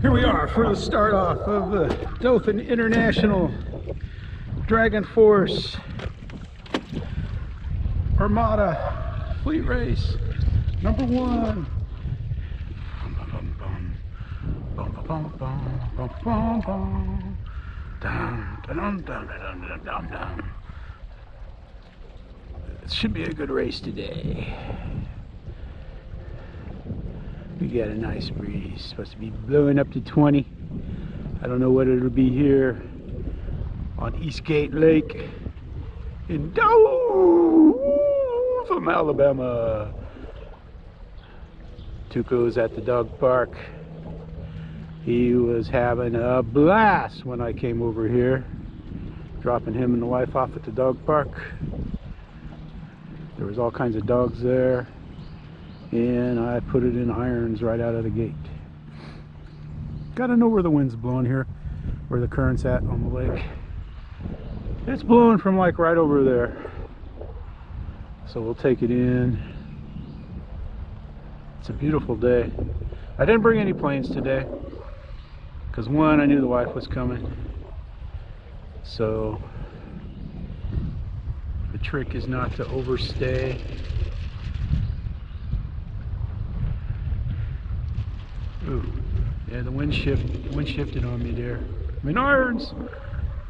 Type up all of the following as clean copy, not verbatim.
Here we are for the start off of the Dothan International DragonForce Armada Fleet Race number 1. It should be a good race today. We got a nice breeze, supposed to be blowing up to 20. I don't know what it'll be here on Eastgate Lake in Dothan, Alabama. Tuco's at the dog park. He was having a blast when I came over here, dropping him and the wife off at the dog park. There was all kinds of dogs there, and I put it in irons right out of the gate. Gotta know where the wind's blowing here, where the current's at on the lake. It's blowing from like right over there, so we'll take it in. It's a beautiful day. I didn't bring any planes today because one, I knew the wife was coming, so the trick is not to overstay. Ooh, yeah, the wind shifted on me there. I'm in irons. All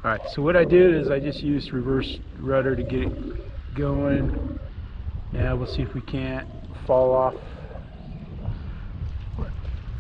right, so what I did is I just used reverse rudder to get it going. Now we'll see if we can't fall off.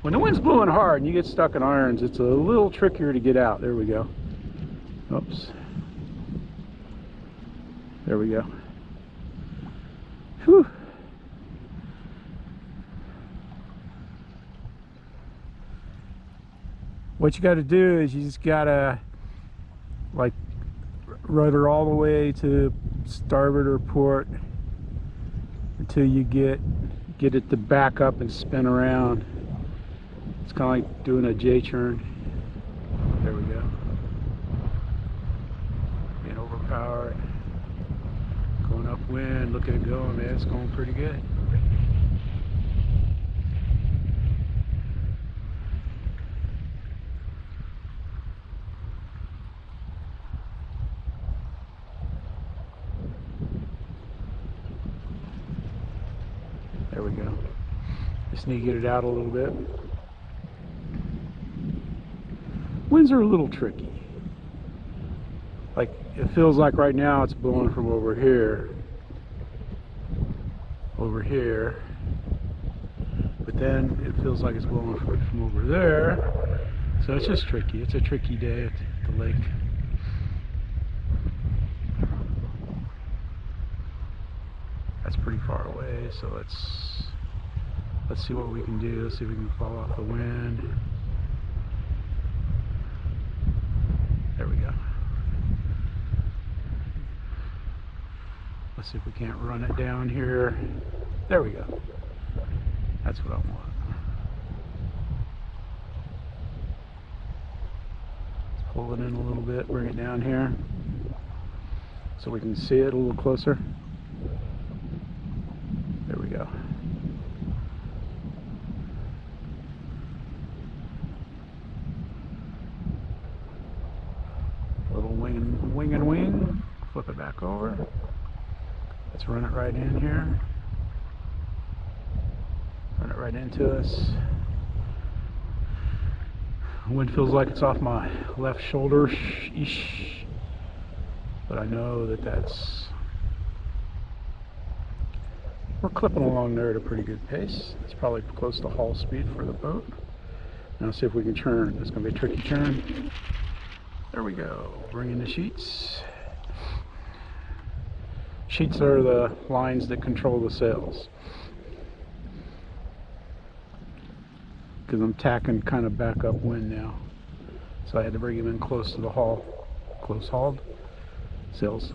When the wind's blowing hard and you get stuck in irons, it's a little trickier to get out. There we go. Oops. There we go. Whew. What you got to do is you just got to like rudder all the way to starboard or port until you get it to back up and spin around. It's kind of like doing a J-turn. There we go. Being overpowered. Going upwind, look at it going, man, it's going pretty good. There we go. Just need to get it out a little bit. Winds are a little tricky. Like, it feels like right now it's blowing from over here, but then it feels like it's blowing from over there. So it's just tricky. It's a tricky day at the lake. That's pretty far away, so let's see what we can do. Let's see if we can fall off the wind. There we go. Let's see if we can't run it down here. There we go. That's what I want. Let's pull it in a little bit, bring it down here so we can see it a little closer. There we go. Little wing and wing. Flip it back over. Let's run it right in here. Run it right into us. The wind feels like it's off my left shoulder-ish, but I know that's... We're clipping along there at a pretty good pace. It's probably close to haul speed for the boat. Now see if we can turn. It's going to be a tricky turn. There we go. Bring in the sheets. Sheets are the lines that control the sails. Because I'm tacking kind of back upwind now. So I had to bring him in close to the hull. Close hauled. Sails.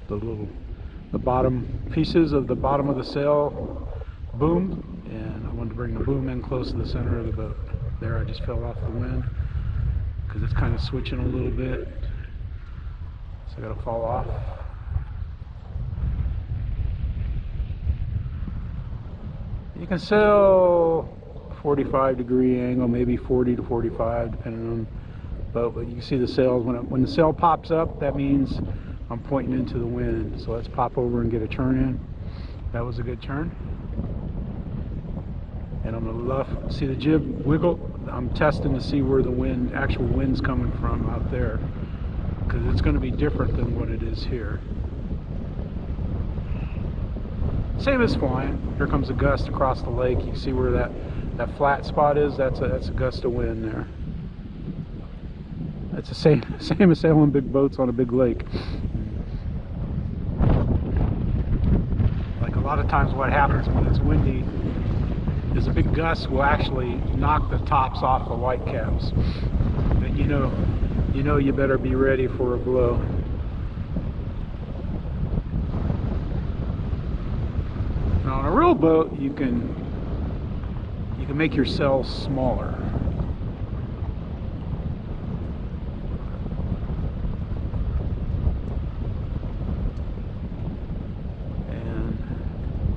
The bottom pieces of the bottom of the sail boomed, and I wanted to bring the boom in close to the center of the boat. There I just fell off the wind because it's kind of switching a little bit. So I got to fall off. You can sail 45-degree angle, maybe 40 to 45, depending on the boat. But you can see the sails. When the sail pops up, that means I'm pointing into the wind. So let's pop over and get a turn in. That was a good turn. And I'm going to luff. See the jib wiggle? I'm testing to see where the actual wind's coming from out there, because it's going to be different than what it is here. Same as flying. Here comes a gust across the lake. You can see where that flat spot is. That's a gust of wind there. It's the same as sailing big boats on a big lake. Like a lot of times what happens when it's windy is a big gust will actually knock the tops off the white caps. But you know you better be ready for a blow. Now on a real boat you can make your sails smaller. And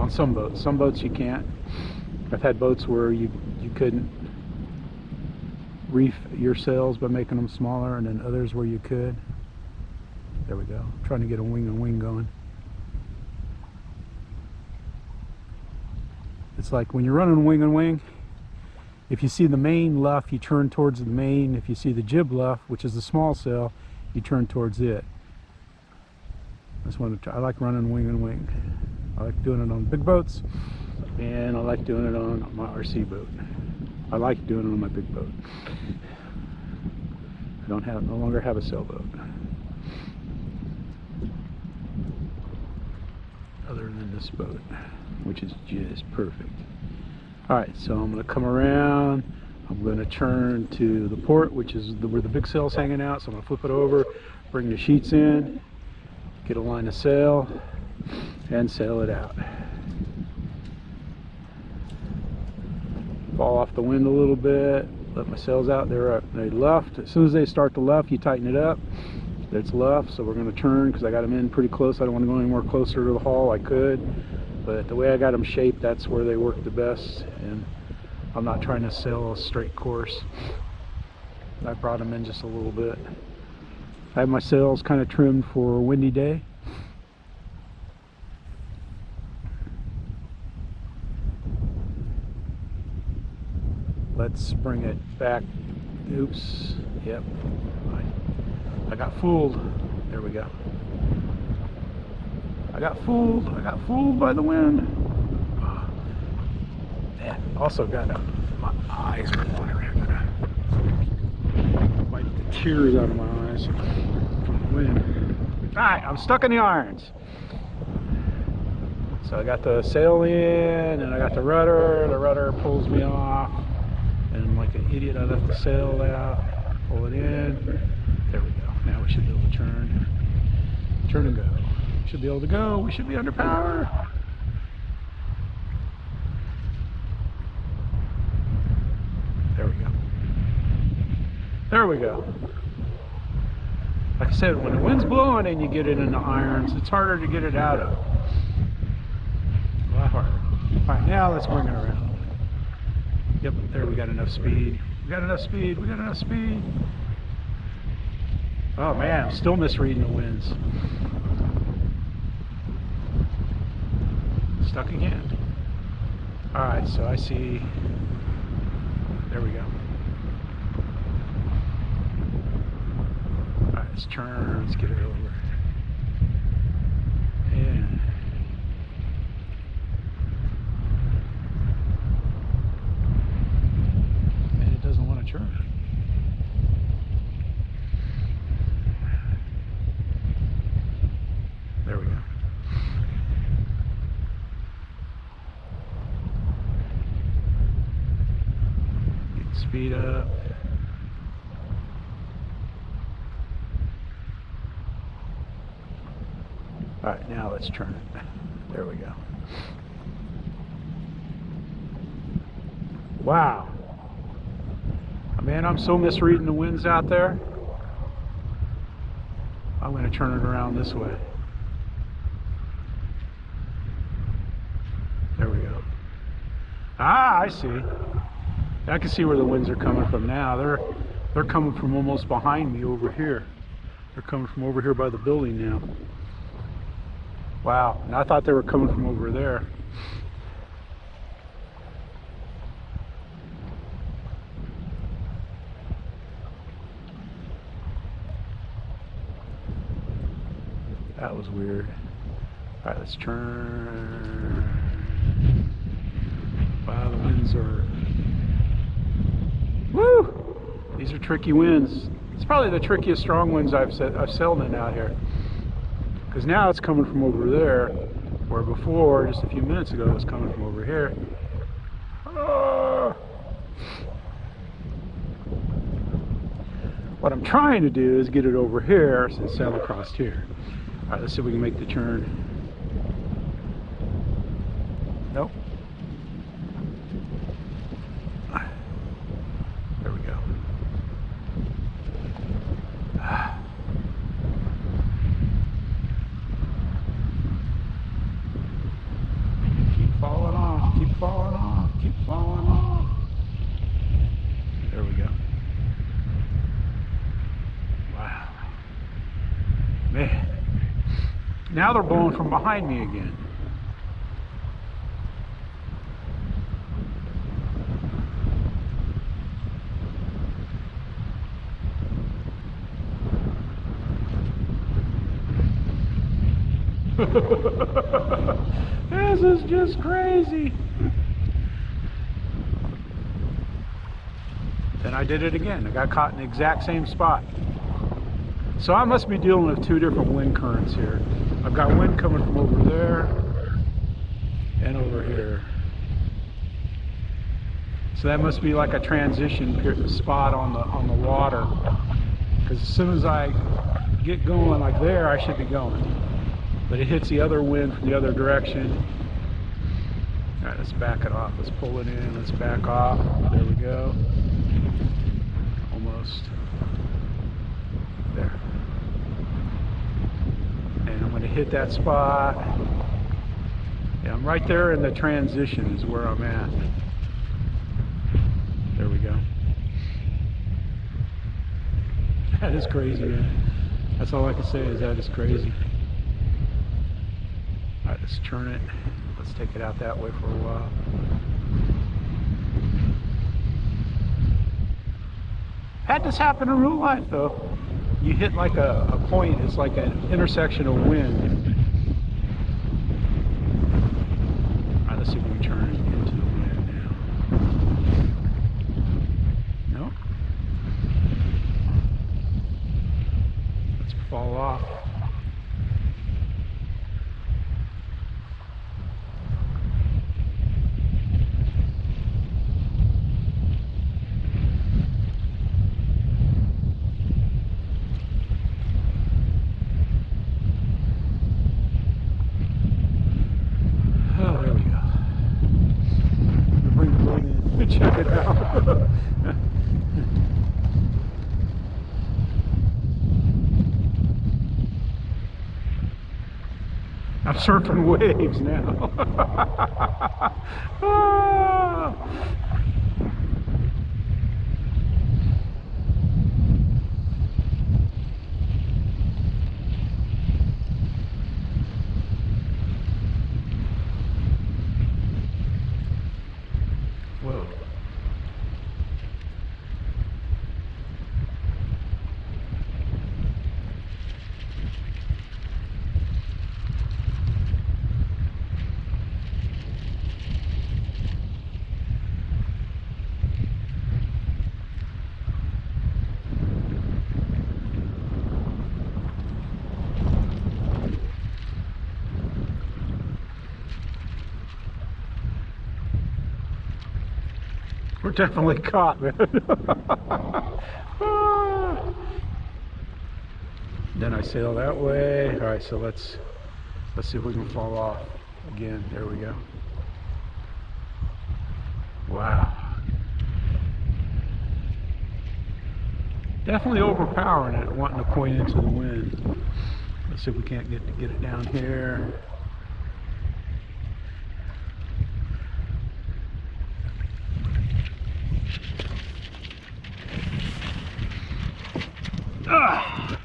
on some boats you can't. I've had boats where you couldn't reef your sails by making them smaller, and then others where you could. There we go. I'm trying to get a wing and wing going. It's like when you're running wing and wing, if you see the main luff, you turn towards the main. If you see the jib luff, which is the small sail, you turn towards it. I like running wing and wing. I like doing it on big boats, and I like doing it on my RC boat. I like doing it on my big boat. I no longer have a sailboat, other than this boat, which is just perfect. Alright, so I'm going to come around. I'm going to turn to the port, which is where the big sail's hanging out. So I'm going to flip it over, bring the sheets in, get a line of sail, and sail it out. Fall off the wind a little bit, let my sails out. They luffed. As soon as they start to luff, you tighten it up. It's luff, so we're going to turn because I got them in pretty close. I don't want to go any more closer to the hull. I could, but the way I got them shaped, that's where they work the best, and I'm not trying to sail a straight course. I brought them in just a little bit. I have my sails kind of trimmed for a windy day. Let's bring it back. Oops. Yep. I got fooled. There we go. I got fooled by the wind. Man, also got my eyes watering. Wipe the tears out of my eyes from the wind. Alright, I'm stuck in the irons. So I got the sail in, and I got the rudder. The rudder pulls me off, and like an idiot, I left the sail out. Pull it in. There we go. Now we should be able to turn and go. Should be able to go. We should be under power. There we go. There we go. Like I said, when the wind's blowing and you get it in the irons, it's harder to get it out of. A lot harder. All right, now let's bring it around. Yep, there we got enough speed. We got enough speed. We got enough speed. Oh man, I'm still misreading the winds. Stuck again. Alright, so I see. There we go. Alright, let's turn. Let's get it over. And it doesn't want to turn. There we go. Get speed up. All right, now let's turn it. There we go. Wow. Man, I'm so misreading the winds out there. I'm going to turn it around this way. There we go. Ah, I see. I can see where the winds are coming from now. They're coming from almost behind me over here. They're coming from over here by the building now. Wow, and I thought they were coming from over there. That was weird. All right, let's turn. Wow, the winds are... Woo! These are tricky winds. It's probably the trickiest strong winds I've sailed in out here. Because now it's coming from over there, where before, just a few minutes ago, it was coming from over here. Ah! What I'm trying to do is get it over here and sail across here. All right, let's see if we can make the turn. Nope. There we go. Keep falling off, keep falling off, keep falling off. There we go. Wow. Man. Now they're blowing from behind me again. This is just crazy. Then I did it again. I got caught in the exact same spot. So I must be dealing with two different wind currents here. I've got wind coming from over there and over here. So that must be like a transition spot on the water. Because as soon as I get going like there, I should be going. But it hits the other wind from the other direction. All right, let's back it off. Let's pull it in. Let's back off. There we go. Almost. There. And I'm going to hit that spot. Yeah, I'm right there in the transition is where I'm at. There we go. That is crazy, man. That's all I can say is that is crazy. All right, let's turn it. Let's take it out that way for a while. Had this happen in real life, though. You hit like a point, it's like an intersection of wind. All right, let's see if we can turn it into the wind now. Nope. Let's fall off. Check it out. I'm surfing waves now. Ah. Whoa. We're definitely caught, man. Then I sail that way. All right, so let's see if we can fall off again. There we go. Wow. Definitely overpowering it, wanting to point into the wind. Let's see if we can't get it down here. Ah.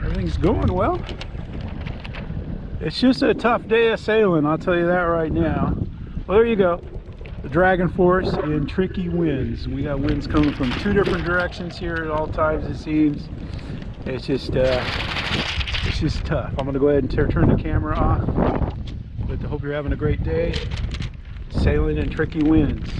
Everything's going well. It's just a tough day of sailing, I'll tell you that right now. Well, there you go. The DragonForce and tricky winds. We got winds coming from 2 different directions here at all times, it seems. It's just tough. I'm gonna go ahead and turn the camera off. But I hope you're having a great day. Sailing in tricky winds.